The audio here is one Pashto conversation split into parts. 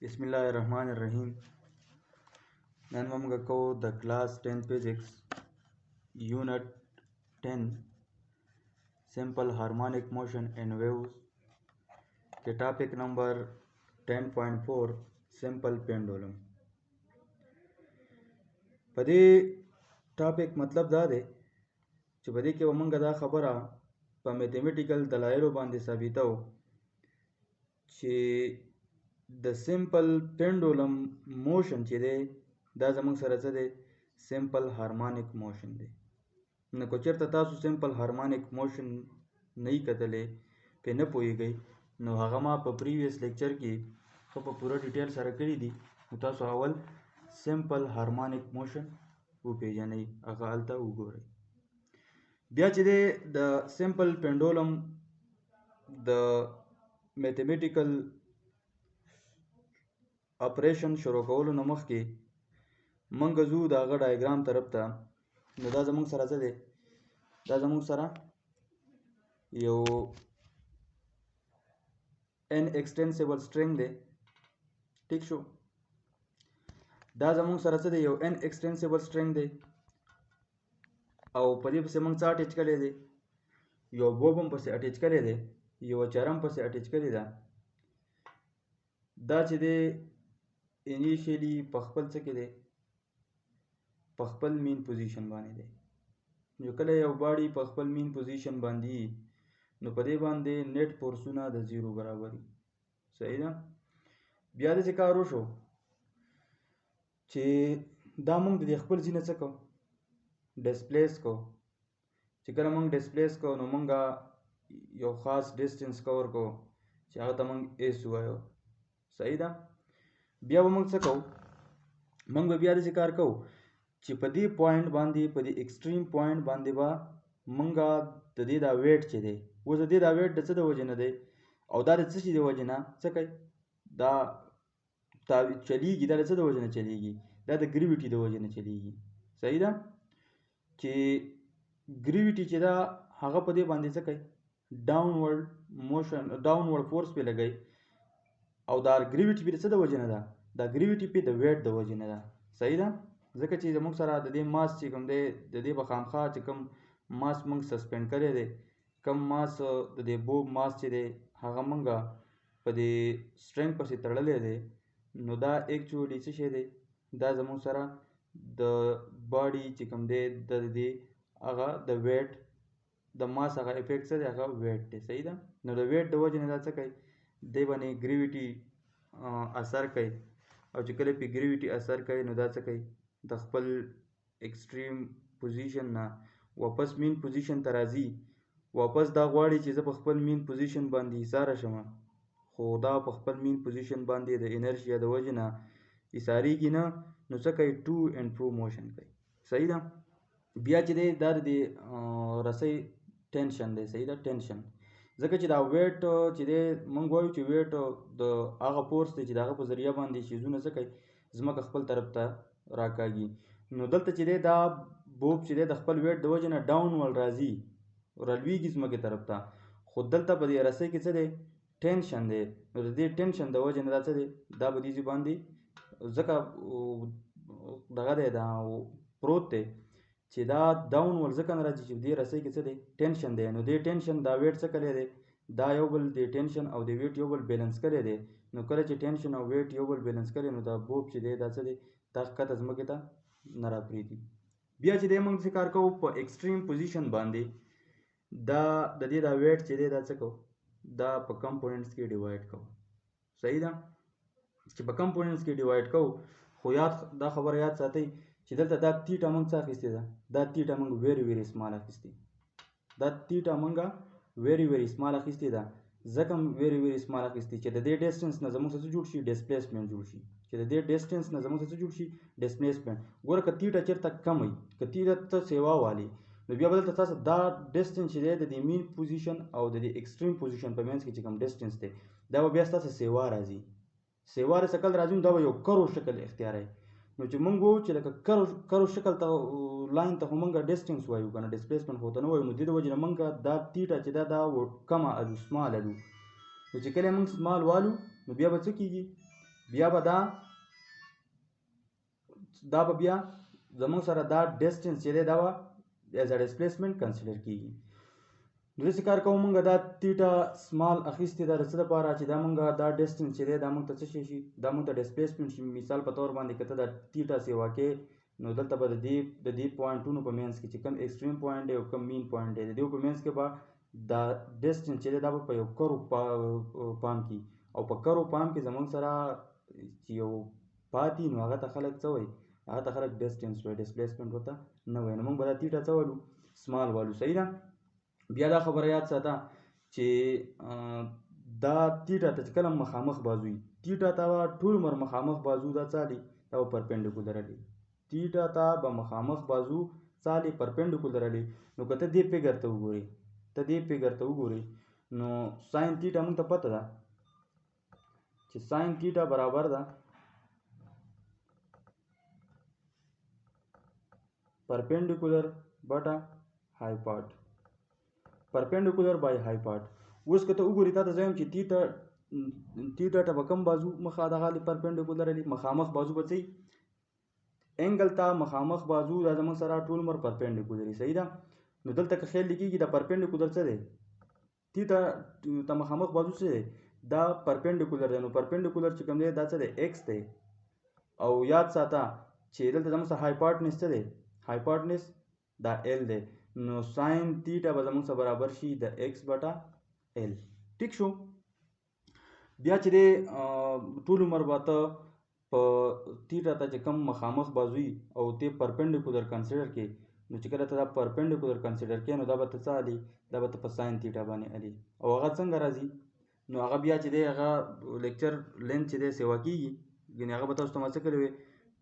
Bismillahirrahmanirrahim. Nan mamga ko the class 10 physics unit 10 simple harmonic motion in waves के topic number 10.4 simple pendulum. पदे topic मतलब دا दे چې پدې کې ومنګه دا خبره په میتھمیټیکل دلایلو باندې ثابتو چې د سمپل پینډولم موشن چې دی دا زموږ سره څه دی سمپل هارمونیک موشن دی نو که چېرته تاسو سمپل هارمونیک موشن نه یې کتلی پې نه پوهیږئ نو هغه ما په پریویس لیکچر کې ښه په پوره ډیټیل سره کړي دي نو تاسو اول سمپل هارمونیک موشن وپېژنئ هغه هلته وګورئ بیا چې دی د سمپل پینډولم د میتھمیټیکل اپریشن شروع کولو نه مخکې موږ ځو د هغه ډایګرام طرف ته نو دا زموږ سره څه دی دا زموږ سره یو ان ایکسټینسیبل سټرنګ دی ټیک شو دا زموږ سره څه دی یو ان ایکسټینسیبل سټرنګ دی او په دې پسې موږ څه اټیچ کړی دی یو بوب هم پسې اټیچ کړی دی یو چرم پسې اټیچ کړی ده دا چې دی انیشیلی په خپل څه کې دی په خپل مین پوزیشن باندې دی نو کله یو باډي په خپل مین پوزیشن باندې نو په دې باندې نیټ فورسونه د زیرو برابر وي صحیح ده بیا داسې کار وشو چې دا موږ د خپل ځینې څه کو ډسپلیس کو چې کله موږ ډسپلیس کو نو موږ یو خاص ډسټنس کور کو چې هغه ته موږ ایس وایو صحیح ده بیا به موږ څه کوو موږ به بیا داسې کار کوو چې په دې پوینټ باندې په دې ایکسټریم پوینټ باندې به موږ د دې دا ویټ چې دی اوس د دې دا ویټ د څه د وجې نه دی او دا د څه شي د وجې نه څه کوي دا چلیږي دا د څه د وجې نه چلیږي دا د ګریویټي د وجې نه چلیږي صحیح ده چې ګریویټي چې دا هغه په دې باندې څه کوي ډاونورډ موشن ډاونورډ فورس پې لګوي او دا ګریویټي پې د څه د وجې نه ده دا ګریویټي پې د ویټ د وجې نه ده صحیح ده ځکه چې زموږ سره د دې ماس چې کوم دی د دې به خامخا چې کوم ماس موږ سسپینډ کړی دی کم ماس د دې بوب ماس چې دی هغه موږ په دې سټرنګ پسې تړلی دی نو دا ایکچولی څه شی دی دا زموږ سره د باډي چې کوم دی د دې هغه د ویټ د ماس هغه افیکټ څه دی هغه ویټ دی صحیح ده نو د ویټ د وجې نه دا څه کوي دی باندې ګریویټي اثر کوي او چې کله پې ګریویټي اثر کوي نو دا څه کوي د خپل ایکسټریم پوزیشن نه واپس مین پوزیشن ته راځي واپس دا غواړي چې زه په خپل مین پوزیشن باندې ایساره شم خو دا په خپل مین پوزیشن باندې د انرشیا د وجې نه ایسارېږي نه نو څه کوي ټو اینډ فرو موشن کوي صحیح ده بیا چې دی دا د رسۍ ټینشن دی صحیح ده ټینشن ځکه چې دا ویټ چې دی موږ وایو چې ویټ د هغه فورس دی چې د هغه په ذریعه باندې چیزونه څه کوي ځمکه خپل طرف ته راکاږي نو دلته چې دی دا بوب چې دی د خپل ویټ د وجې نه ډاون ول راځي رالویږي ځمکې طرف ته خو دلته په دې رسۍ کې څه دی ټینشن دی نو د دې ټینشن د وجې نه دا څه دی دا به دې باندې ځکه دغه دی دا پروت دی چې دا ډاون ول ځکه نه راځي چې دې رسۍ کې څه دی ټینشن دی نو دې ټینشن دا ویټ څه کړی دی دا یو بل د ټینشن او د ویټ یو بل بیلنس کړی دی نو کله چې ټینشن او ویټ یو بل بیلنس کړي نو دا بوب چې دی دا څه دی دا ښکته ځمکې ته نه راپرېږدي بیا چې دی موږ څه کار کوو په ایکسټریم پوزیشن باندې دا د دې دا ویټ چې دی دا څه کوو دا په کمپوننټس کې ډیوایډ کوو صحیح ده چې په کمپوننټس کې ډیوایډ کوو خو یاد دا خبره یاد ساتئ چې دلته دا تیټه موږ څه اخیستې ده دا تیټه موږ ویری ویری سمال اخیستې دا تیټه موږ ویری ویری سمال اخیستې ده ځکه ویری ویری سمال اخیستې چې د دې ډسټنس نه زموږ څه جوړ شي ډسپلیسمنټ جوړ شي چې د دې ډسټنس نه زموږ څه جوړ شي ډسپلیسمنټ ګوره که تیټه چېرته کم وي که تیټه ته سیوا والي نو بیا به دلته تاسو دا ډسټنس چې دی د دې مین پوزیشن او د دې ایکسټریم پوزیشن په منځ کې چې کوم ډسټنس دی دا به بیا ستاسو سیوا راځي سیوا د شکل راځي دا به یو کرو شکل اختیاروي نو چې موږ وایو چې لکه کرو شکل ته لاین ته خو موږ ډسټنس وایو که نه ډسپلیسمنټ خو ته نه وایو نو دې د وجې نه موږ دا تیټه چې دا کمه الو سمال الو نو چې کله موږ سمال والو نو بیا به څه کېږي بیا به دا به بیا زموږ سره دا ډسټنس چې دی دا به ایز ا ډسپلیسمنټ کنسیډر کیږي. نو داسې کار کوو موږ دا تیټا سمال اخیستې ده د څه دپاره چې دا موږ دا ډسټنس چې دی دا موږ ته څه شي دا موږ ته ډسپلیسمنټ شي. مثال په طور باندې که ته دا تیټا سیوا کې نو دلته به د دې پوینټونو په منځ کې چې کوم ایکسټریم پوینټ دی او کوم مین پوینټ دی د دې په منځ کې به دا ډسټنس چې دی دا به په یو کرو پام کې او په کرو پام کې زموږ سره چې یو پاتې نو هغه ته خلک څه وایي هغه ته خلک ډسټنس وایي ډسپلیسمنټ ورته نه وایي. نو موږ به دا تیټا څه والو سمال والو. صحیح ده. بیا دا خبره یاد ساته چې دا تیټا ته چې کله مخامخ بازو وي تیټا ته به ټول عمر مخامخ بازو دا څه دی دا به پرپینډیکولر دی. تیټا ته به مخامخ بازو څه دی پرپینډیکولر دی. نو که ته دې فګر ته وګورې نو ساین تیټا موږ ته پته ده چې ساین تیټا برابر ده پرپینډیکولر بټه هایپاټ پرپینډیکولر بای هایپاټ. اوس که ته وګورې تا ته زه وایم چې تیټا ته به کوم بازو مخه دغه پرپینډیکولر دی مخامخ بازو به څه انګل ته مخامخ بازو دا زموږ سره ټول عمر پرپینډیکولر دی. صحیح ده. نو دلته که خیال لیکيږي دا پرپینډیکولر څه دی تیټا ته مخامخ بازو څه دی دا پرپینډیکولر دی. نو پرپینډیکولر چې کوم دی دا څه دی ایکس دی او یاد ساته چې دلته زموږ سره هایپاټنس څه دی هایپاټنس دا ایل دی. نو ساین تیټا به زموږ سره برابر شي د ایکس بټه ایل. ټیک شو. بیا چې دی ټول عمر به ته په تیټا ته چې کوم مخامخ بازو وي او ته پرپینډیکولر کنسیډر کې نو چې کله ته دا پرپینډیکولر کنسیډر کې نو دا به ته څه الي دا به ته په ساین تیټا باندې الي او هغه څنګه راځي نو هغه بیا چې دی هغه لیکچر لینث چې دی سیوا کېږي یعنې هغه به تاسو ته ما څه کړی وي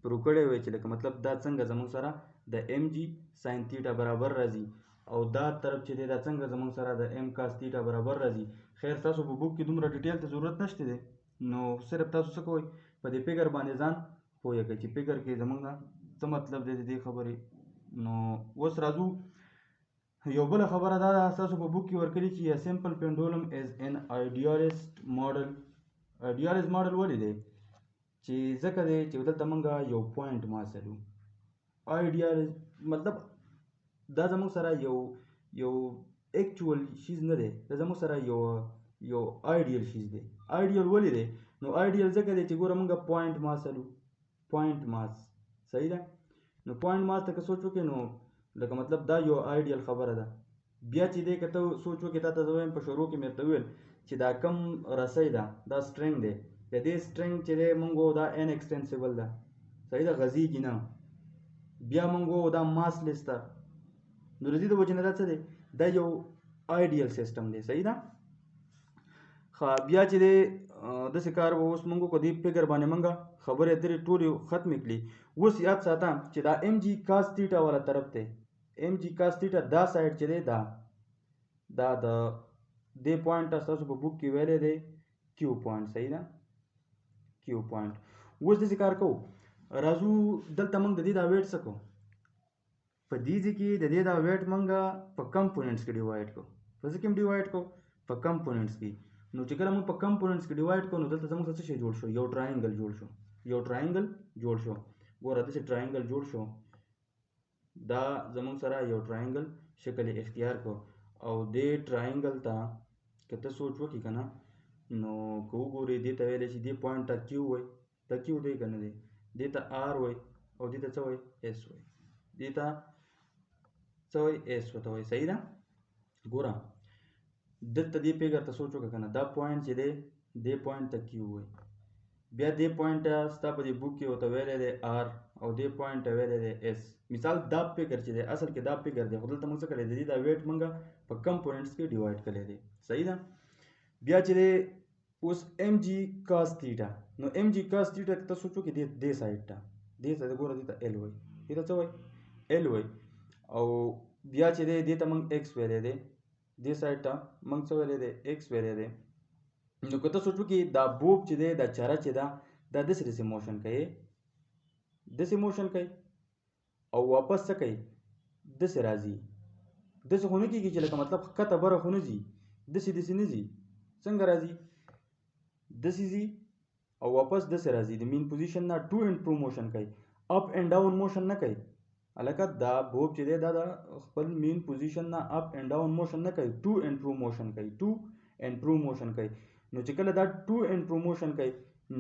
پرو کړی وی چې لکه مطلب دا څنګه زموږ سره د ایم جی ساین تیټا برابر راځي او دا طرف چې دی دا څنګه زموږ سره د ایم کاس تیټا برابر راځي. خیر تاسو په بوک کې دومره ډیټیل ته ضرورت نشته دی نو صرف تاسو څه کوئ په دې فګر باندې ځان پوهه کړئ چې فګر کې زموږ نه څه مطلب دی د دې خبرې. نو اوس راځو یو بله خبره دا ده تاسو په بوک کې ورکړي چې a simple pendulum is an idealist model. idealist model ولې دی چې ځکه دی چې دلته موږ یو پوینټ ماسلو idealist مطلب دا زموږ سره یو اکچوال شیز نه دی دا زموږ سره یو آیډیل شیز دی. آیډیل ولې دی نو آیډیل ځکه دی چې ګوره موږ پوینټ ماسلو پوینټ ماس. صحیح ده. نو پوینټ ماس ته که سوچ وکړې نو لکه مطلب دا یو آیډیل خبره ده. بیا چې دی که ته سوچ وکړې تا ته زه وایم په شروع کې مې درته وویل چې دا کم رسۍ ده دا سټرنګ دی د دې سټرنګ چې دی موږ دا ان ایکسټینسیبل ده. صحیح ده غځېږي نه. بیا موږ دا ماس لیس ده نو د دې د وجې نه دا څه دی دا یو آیډیل سیسټم دی. صحیح ده. بیا چې دی داسې کار به اوس موږ په دې فګر باندې موږ خبرې اترې ټولې ختمې کړي. اوس یاد ساته چې دا ایم جی کاس تیټا والا طرف دی ایم جی کاس تیټا دا سایډ چې دی دا د دې پوینټ تاسو په بوک کې ویلی دی کیو پوینټ. صحیح ده کیو پوینټ. اوس داسې کار کوو راځو دلته موږ د دې دا ویټ څه کوو په دې ځای کې د دې دا ویټ موږ په کمپوننټس کې ډیوایډ کوو. په څه کې هم ډیوایډ کوو په کمپوننټس کې. نو چې کله موږ په کمپوننټس کې ډیوایډ کوو نو دلته زموږ څه شی جوړ شو یو ټرایینګل جوړ شو ګوره داسې ټرایینګل جوړ شو دا زموږ سره یو ټرایینګل شکل اختیار کو او دې ټرایینګل ته که ته سوچ وکړې که نه نو که وګورې دې ته ویلی شي دې پوینټ ته کیو وایي دا کیو دی که نه دی دې ته آر وایي او دې ته څه وایي ایس وایي دې ته څه وایي ایس ورته وایي. صحیح ده. ګوره دلته دې فګر ته سوچ وکړه که نه دا پوینټ چې دی دې پوینټ ته کیو وایي بیا دې پوینټ ته ستا په دې بوک کې ورته ویلی دی آر او دې پوینټ ته ویلی دی ایس. مثال دا فګر چې دی اصل کې دا فګر دی خو دلته موږ څه کړی دی دا ویټ موږ په کمپوننټس کې ډیوایډ کړی دی. صحیح ده. بیا چې دی اوس ایم جی کاس تیټا نو ایم جی کاس تیټا ته سوچ وکړې دې سایډ ته دې سایډ ګوره دې ته ایل وایي دې ته څه وایي ایل وایي او بیا چې دی دې ته موږ ایکس ویلی دی دې سایډ ته موږ څه ویلی دی ایکس ویلی دی. نو که ته سوچ وکړې دا بوب چې دی دا چره چې ده دا داسې داسې موشن کوي او واپس څه کوي داسې راځي داسې خو نه کېږي چې لکه مطلب ښکته بره خو نه ځي داسې نه ځي څنګه راځي داسې ځي او واپس داسې راځي د مین پوزیشن نه ټو اینډ فرو موشن کوي، اپ اینډ ډاون موشن نه کوي. هلکه دا بوب چې دی دا د خپل مین پوزیشن نه اپ اینډ ډاون موشن نه کوي، ټو اینډ فرو موشن کوي، ټو اینډ فرو موشن کوي. نو چې کله دا ټو اینډ فرو موشن کوي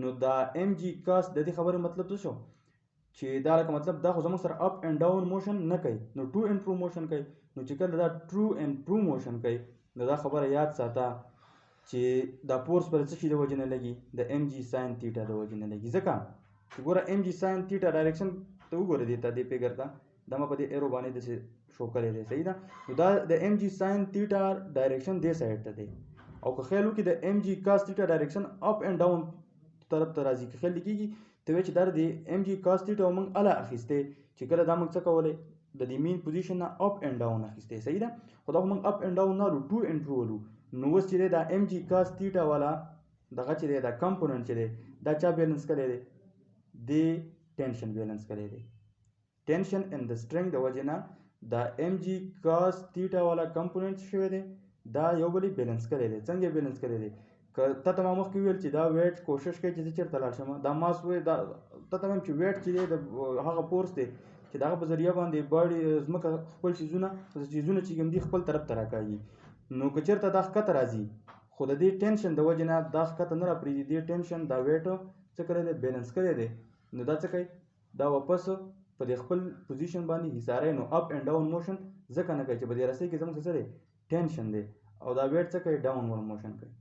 نو دا ام جی کاس د دې خبرې مطلب څه شو چې دا لکه مطلب دا خو زموږ سره اپ اینډ ډاون موشن نه کوي، نو ټو اینډ فرو موشن کوي. نو چې کله دا ټرو اینډ فرو موشن کوي نو دا خبره یاد ساته چې دا فورس پر څه شي د وجې نه لګي، د ام جی ساین تیټا د وجې نه لګي. ځکه چې ګوره ام جی ساین تیټا ډایرکشن ته وګوره دې ته دې فګر ته دا ما په دې ایرو باندې داسې شو کړی دی، صحیح ده. نو دا د ام جی ساین تیټا ډایرکشن دې سایډ ته دی، او که خیال وکړي د ام جی کاس تیټا ډایرکشن اپ اینډ ډاون طرف ته راځي، که خیال کېږي ته وایي چې دا د ام جی کاس تیټا موږ اله اخیستی چې کله دا موږ څه کولی د دې مین پوزیشن نه اپ اینډ ډاون اخیستی، صحیح ده. خو دا خو موږ اپ اینډ ډاون نه ولو، ټو اینډ فرو ولو. نو اوس چې دی دا ام جی کاس تیټا والا دغه چې دی دا کمپوننټ چې دی دا چا بیلنس کړی دی، د ټینشن بیلنس کړی دی. ټینشن ان د سټرنګ د وجې نه دا ام جی کاس تیټا والا کمپوننټ شوی دی دا یو بل بیلنس کړی دی. څنګه بیلنس کړی دی؟ که ته ته ما مخکې ویل چې دا ویټ کوشش کوي چې زه چېرته لاړ شم، دا ماس وایي دا ته ته وایم چې ویټ چې دی د هغه فورس دی چې د هغه په ذریعه باندې باډي ځمکه خپل چیزونه چې کوم دي خپل طرف ته راکاږي. نو که چېرته دا ښکته راځي خو د دې ټینشن د وجې نه دا ښکته نه راپرېږدي، دې ټینشن دا ویټ څه کړی دی بیلنس کړی دی. نو دا څه کوي دا واپس په دې خپل پوزیشن باندې حصاری، نو اپ اینډ ډاون موشن ځکه نه کوي چې په دې رسۍ کې زموږ څه دی ټینشن دی، او دا ویټ څه کوي ډاون ورډ موشن کوي.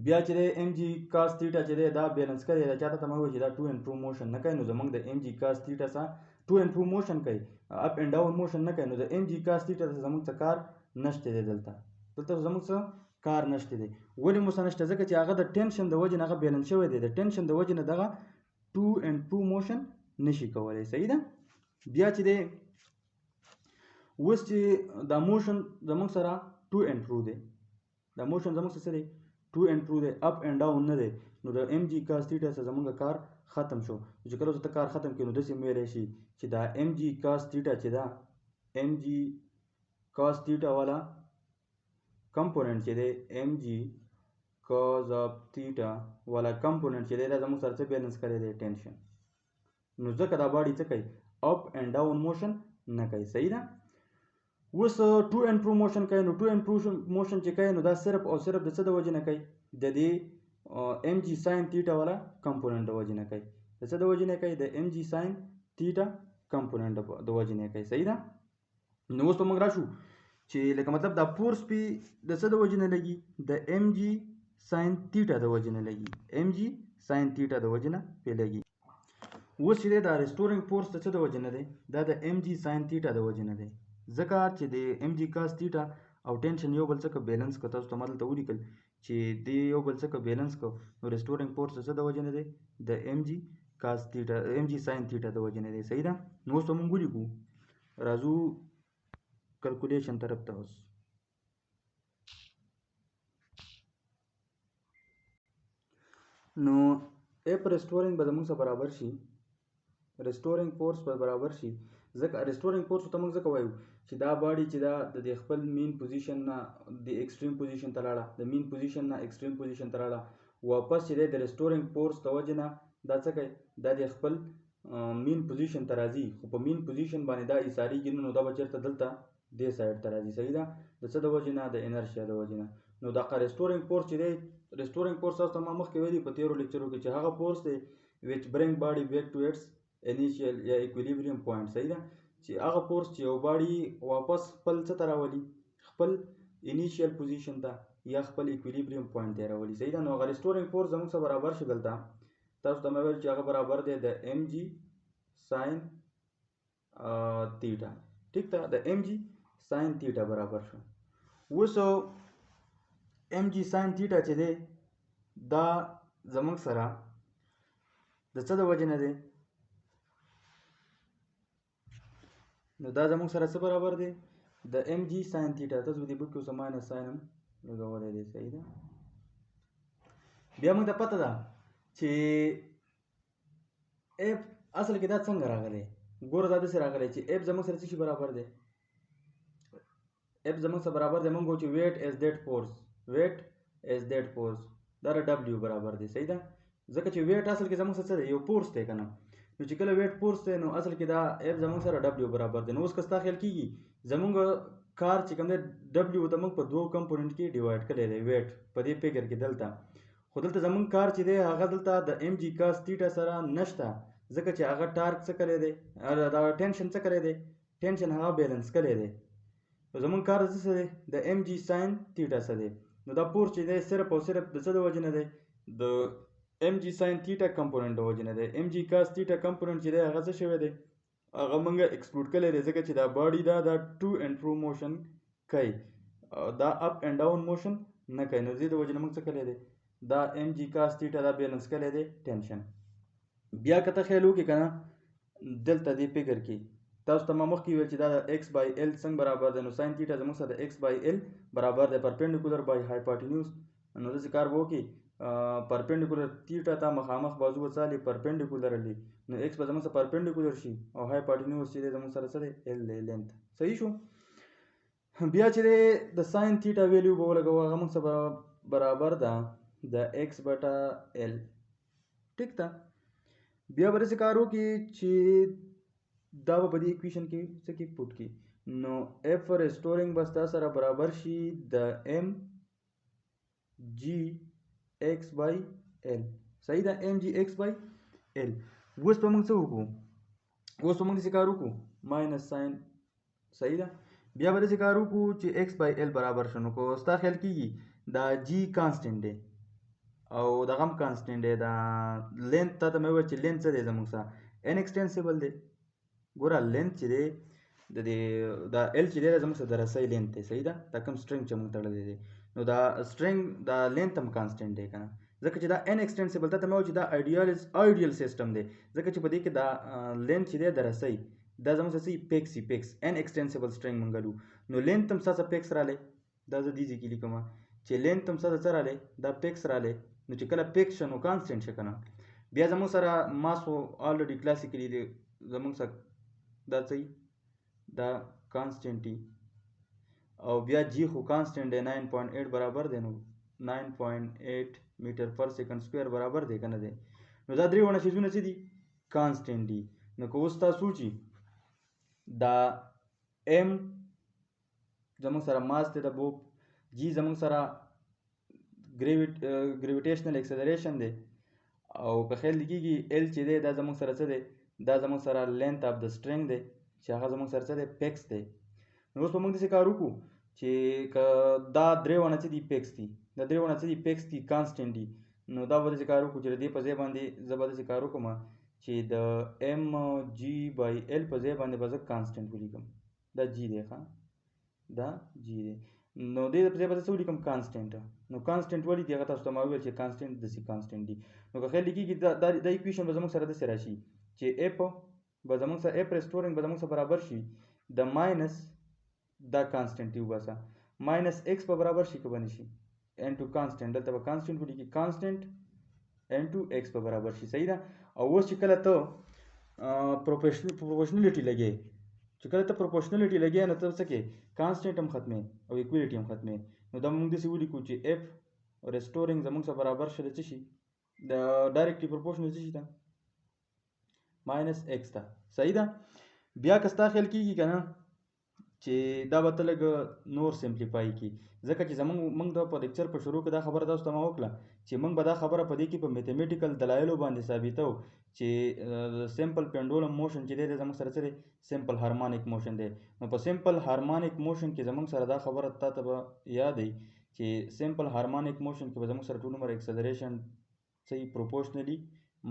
بیا چې دی ام جی کاس تیټا چې دی دا بیلنس کوي، دا چاته ته مې وایي چې دا ټو اینډ فرو موشن نه کوي، نو زموږ د ام جی کاس تیټا سره ټو اینډ فرو موشن کوي، اپ اینډ ډاون موشن نه کوي. نو د ام جی کاس تیټا ته زموږ څه کار نشته دی، دلته زموږ څه کار نشته دی. ولې مو څه نشته؟ ځکه چې هغه د ټینشن د وجې نه هغه بیلنس شوی دی، د ټینشن د وجې نه دغه ټو اینډ فرو موشن نشي کولی، صحیح ده. بیا چې دی اوس چې دا موشن زموږ سره ټو اینډ فرو دی، دا موشن زموږ څه دی ټو اینډ فرو دی، اپ اینډ ډاون نه دی. نو د ام جی کاس تیټا سره زموږ کار ختم شو. چې کله ته کار ختم کړي نو داسې ویلی شي چې دا ام جی کاس تیټا چې دا ام جی کاس تیټا والا کمپوننټ چې دی ام جی کاز اف تیټا والا کمپوننټ چې دی دا زموږ سره څه بیلنس کړی دی ټینشن. نو ځکه دا باډي څه کوي اپ اینډ ډاون موشن نه کوي، صحیح ده. اوس ټو اینډ فرو موشن کوي، نو ټو اینډ فرو موشن چې کوي نو دا صرف او صرف د څه د وجې نه کوي د دې ام جی ساین تیټا والا کمپوننټ د وجې نه کوي. د څه د وجې نه کوي؟ د ام جی ساین تیټا کمپوننټ د وجې نه کوي، صحیح ده. نو اوس به موږ راشو چې لکه مطلب دا فورس پې د څه د وجې نه لګي؟ د ام جی ساین تیټا د وجې نه لګي، ام جی ساین تیټا د وجې نه پې لګي. اوس چې دی دا ریسټورنګ فورس د څه د وجې نه دی؟ دا د ام جی ساین تیټا د وجې نه دی. ځکه چې د ام جی کاس تیټا او ټینشن یو بل څه بیلنس کړه، تاسو ته ما دلته ولیکل چې دې یو بل څه بیلنس کړه، نو ریسټورنګ فورس د څه د وجې نه دی؟ د ام جی کاس تیټا ام جی ساین تیټا د وجې نه دی، صحیح ده. نو اوس به موږ ولیکو، راځو کلکولیشن طرف ته. اوس نو اف ریسټورنګ به زموږ سره برابر شي، ریسټورنګ فورس به برابر شي. ځکه ریسټورنګ فورس ته موږ ځکه وایو چې دا باډي چې دا د خپل مین پوزیشن نه د ایکسټریم پوزیشن ته لاړه، د مین پوزیشن نه ایکسټریم پوزیشن ته لاړه، واپس چې دی د ریسټورنګ فورس د وجې نه دا څه کوي دا د خپل مین پوزیشن ته راځي، خو په مین پوزیشن باندې دا ایساریږي، نو دا به چېرته دلته دې سایډ ته راځي، صحیح ده. د څه د وجې نه؟ د انرشیا د وجې نه. نو دغه ریسټورنګ فورس چې دی، ریسټورنګ فورس تاسو ته ما مخکې ویلي په تېرو لیکچرو کې چې هغه فورس دی ویچ برینګ باډي بیک ټو اټس انیشیل یا ایکویلیبریم پوینټ، صحیح ده. چې هغه فورس چې یو باډي واپس خپل څه ته راولي، خپل انیشیل پوزیشن ته یا خپل ایکویلیبریم پوینټ ته راولي، صحیح ده. نو هغه ریسټورنګ فورس زموږ سره برابر شو دلته، تاسو ته مې ویل چې هغه برابر دی د ام جی ساین تیټا، ټیک ده، د ام جی ساین تیټا برابر شو. اوس ام جی ساین تیټا چې دی دا زموږ سره د څه د وجې نه دی؟ نو دا زموږ سره څه برابر دی؟ د ام جی ساین تیټا. تاسو دې بک کې اوس ماینس ساین هم لګولی دی، صحیح ده. بیا موږ ته پته ده چې اف اصل کې دا څنګه راغلی؟ ګوره دا داسې راغلی چې اف زموږ سره څه شي برابر دی؟ اف زموږ سره برابر دی، موږ وایو چې ویټ ایز دیټ فورس، ویټ ایز دیټ فورس دا د ډبلیو برابر دی، صحیح ده. ځکه چې ویټ اصل کې زموږ څه دی یو فورس دی کنه نو چې کله ویټ فورس دی نو اصل کې دا اف زموږ سره ډبلیو برابر دی نو اوس که ستا خیال کېږي زموږ کار چې کوم دی ډبلیو ته موږ په دوو کمپوننټ کې ډیوایډ کړی دی ویټ په دې فګر کې دلته خو دلته زموږ کار چې دی هغه دلته د ام جی کاس تیټا سره نشته ځکه چې هغه ټارک څه کړی دی دا ټینشن څه کړی دی ټینشن هغه بیلنس کړی دی نو زموږ کار څه دی د ام جی ساين تیټا څه دی نو دا فورس چې دی صرف او صرف د څه د وجې نه دی د ام جی ساين تیټا کمپوننټ د وجې نه دی ام جی کاس تیټا کمپوننټ چې دی هغه څه شوی دی هغه موږ ایکسکلوډ کړی دی ځکه چې دا باډي دا ټو اینډ فرو موشن کوي دا اپ اینډ ډاون موشن نه کوي نو دې د وجې نه موږ څه کړی دی دا ام جی کاس تیټا دا بیلنس کړی دی ټینشن بیا که ته خیال وکړې که نه دلته دې فګر کې تاسو ته ما مخکې ویل چې دا د ایکس بای ایل څنګه برابر دی نو ساین تیټا زموږ سره د ایکس بای ایل برابر دی پرپینډیکولر بای هایپاټینیوس نو داسې کار به وکړي پرپینډیکولر تیټا ته مخامخ بازو وڅالي پرپینډیکولرلی نو ایکس به زموږ سره پرپینډیکولر شي او هایپاټینیوس چې دی زموږ سره څه دی ایل دی لینث صحیح شو بیا چې دی د ساین تیټا ویلیو به ولګوو هغه موږ سره برابر ده د ایکس بټا ایل ټیک ده بیا به داسې کار وکړي چې دا به په دې اکویشن کې څه کې پوټ کړي نو اف ریسټورینګ به ستا سره برابر شي د ایم جی ایکس بای ایل صحیح ده ایم جی ایکس بای ایل اوس به موږ څه وکړو اوس به موږ داسې کار وکړو ماینس ساین صحیح ده بیا به داسې کار وکړو چې ایکس بای ایل برابر شو نو که ستا خیال کېږي دا جی کانسټنټ دی او دغه هم کانسټنټ دی دا لینث تا ته مې وویل چې لینث څه دی زموږ سره ان ایکسټینسیبل دی ګوره لینث چې دی د دې دا ایل چې دی زموږ سره د رسۍ لینث دی صحیح ده دا کوم سټرنګ چې موږ تړلی دی نو دا سټرنګ دا لینث هم کانسټنټ دی که نه ځکه چې دا ان ایکسټینسیبل تا ته مې وویل چې دا آیډیل سیسټم دی ځکه چې په دې کې دا لینث چې دی د رسۍ دا زموږ سره پیکس پیکس ان ایکسټینسیبل سټرنګ موږ لو نو لینث هم ستاسو پیکس رالی دا زه دې ځای کې لیکم چې لینث هم ستاسو څه رالی دا پیکس رالی نو چې کله پیکس شه نو کانسټنټ شه که نه بیا زموږ سره ماس خو الریډي کلاسیکلی دی زموږ سره دا صحیح دا کانسټنټ دی او بیا جی خو کانسټنټ دی 9.8 برابر دی نو 9.8 میټر پر سیکنډ سکویر برابر دی که نه دی نو دا درې وړه څیزونه څه دي کانسټنټ دي نو که اوس تاسو سوچي دا ایم زموږ سره ماس دی د بوب جی زموږ سره ګریویټیشنل ایکسلریشن دی او که خیال دې کېږي ایل چې دی دا زموږ سره څه دی دا زموږ سره لینث اف د سټرنګ دی چې هغه زموږ سره څه دی پیکس دی نو اوس به موږ داسې کار وکړو چې که دا درې ونه څه دي پیکس دي دا درې ونه څه دي پیکس دي کانسټنټ دي نو دا به داسې کار وکړو چې د دې په ځای باندې زه به داسې کار وکړم چې د ایم جی بای ایل په ځای باندې به زه کانسټنټ ولیکم دا جی دی ښه دا جی دی نو دې په ځای به زه څه ولیکم کانسټنټ نو کانسټنټ ولې دي هغه تاسو ته ما وویل چې کانسټنټ داسې کانسټنټ دي نو که خیال دې کېږي دا ایکویشن به زموږ سره داسې راشي چې اف به زموږ سره اف ریسټورینګ به زموږ سره برابر شي د ماینس دا کانسټنټ دی وباسه ماینس ایکس به برابر شي که به نه شي ان ټو کانسټنټ دلته به کانسټنټ ولیکي کانسټنټ ان ټو ایکس به برابر شي صحیح ده او اوس چې کله ته پروپورشنلیټي لګې چې کله ته پروپورشنلیټي لګې نو ته څه کې کانسټنټ هم ختمې او ایکویلیټي هم ختمې نو دا موږ داسې ولیکو چې اف ریسټورینګ زموږ سره برابر شي د څه شي د ډایرکټلی پروپورشنل څه شي ته ماینس ایکس ته صحیح ده بیا که ستا خیال کېږي که نه چې دا به ته لږ نور سمپلیفای کړي ځکه چې موږ د په لیکچر په شروع کې دا خبره تاسو ته ما وکړه چې موږ به دا خبره په دې کې په میتھمیټیکل دلایلو باندې ثابتو چې سمپل پینډولم موشن چې دی زموږ سره څه دی سمپل هارمونیک موشن دی نو په سمپل هارمونیک موشن کې زموږ سره دا خبره تا ته به یاد وي چې سمپل هارمونیک موشن کې به زموږ سره ټول عمر ایکسلریشن صحیح پروپورشنلی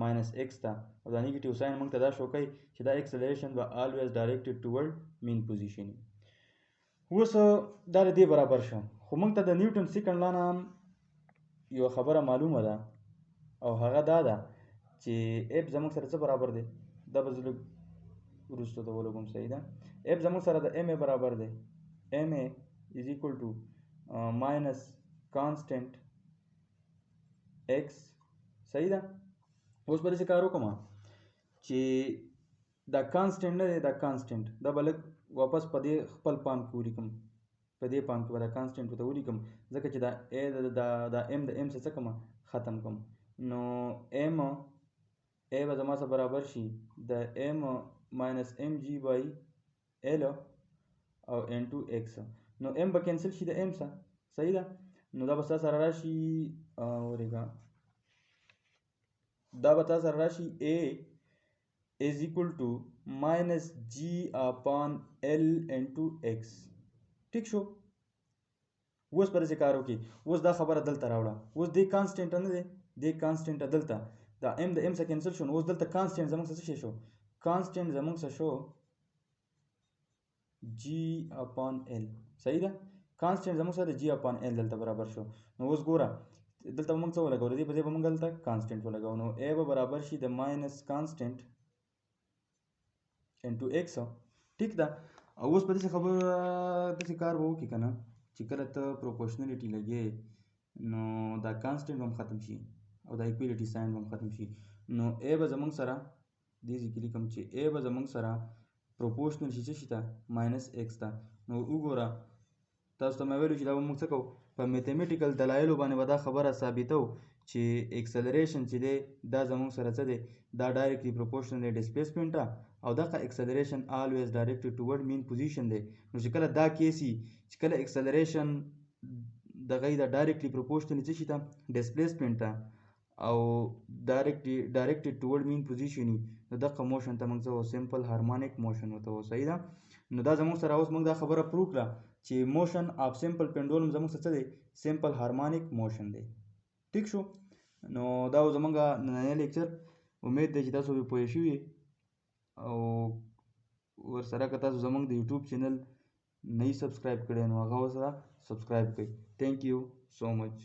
ماینس ایکس ته او دا نیګیټیو ساین موږ ته دا شو کوي چې دا ایکسلریشن به آلویز ډایرکټډ ټورډ مین پوزیشن اوس دا د دې برابر شو خو موږ ته د نیوټن سیکنډ لا نه هم یوه خبره معلومه ده او هغه دا ده چې اف زموږ سره څه برابر دی دا به زه لږ وروسته ته ولګوم صحیح ده اف زموږ سره د ایم ای برابر دی ایم ای از ایکول ټو ماینس کانسټنټ ایکس صحیح ده اوس به داسې کار وکړم چې دا کانسټنټ نه دی دا کانسټنټ دا به لږ واپس په دې خپل پام کې ولیکم په دې پام کې به دا کانسټنټ ورته ولیکم ځکه چې دا ایم د ایم څخه څه کړم ختم کړم نو ام ای به زما سره برابر شي د ام ماینس ام جی بای ال او ان ټو ایکس. نو ام به کینسل شي د ام سره، صحیح ده. نو دا به ستا سره راشي ورېږه، دا به تا سره راشي ا is equal to minus g upon l into x. ٹھیک شو. اوس پر دې کار وکړي. اوس دا خبره دلته راوړه. اوس دې کانسټنټ نه دی، دې کانسټنټ دلته دا ام د ام سره کینسل شو. نو اوس دلته کانسټنټ زموږ څه شي شو؟ کانسټنټ زموږ څه شو؟ جی اپان ال. صحیح ده. کانسټنټ زموږ سره جی اپان ال دلته برابر شو. نو اوس ګوره دلته موږ څه ولګو؟ دې په ځای به موږ دلته کانسټنټ ولګو. نو ا به برابر شي د ماینس کانسټنټ انټو ایکس. ټیک ده. اوس په دې خبره داسې کار به وکړي که نه چې کله ته پروپورشنلیټي لګې نو دا کانسټنټ به هم ختم شي او دا ایکویلیټي ساین به هم ختم شي. نو ا به زموږ سره دې ځای کې لیکم چې ا به زموږ سره پروپورشنل شي څه شي ته؟ ماینس ایکس ته. نو وګوره تاسو ته مې ویلو چې دا به موږ څه کوو؟ په میتھمیټیکل دلایلو باندې به دا خبره ثابتو چې اکسلریشن چې دی دا زموږ سره څه دی؟ دا ډایرکټلی پروپورشنل دی ډسپلیسمنټ ته، او دغه اکسلریشن آلویز ډایرکټډ ټورډ مین پوزیشن دی. نو چې کله دا کیس وي چې کله اکسلریشن دغه دا ډایرکټلی پروپورشنل څه شي ته؟ ډسپلیسمنټ ته، او ډایرکټډ ټورډ مین پوزیشن وي، نو دغه موشن ته موږ څه وایو؟ سمپل هارمونیک موشن ورته وایو. صحیح ده. نو دا زموږ سره اوس موږ دا خبره پروو کړه چې موشن اف سمپل پینډولم زموږ څه دی؟ سمپل هارمونیک موشن دی. ټیک شو. نو دا و زموږ نننی لیکچر. امید دی چې تاسو پرې پوه شوي او ورسره که تاسو زموږ د یوټیوب چینل نه یې سبسکرایب کړی نو هغه ورسره سبسکرایب کړئ. تھینک یو سو مچ.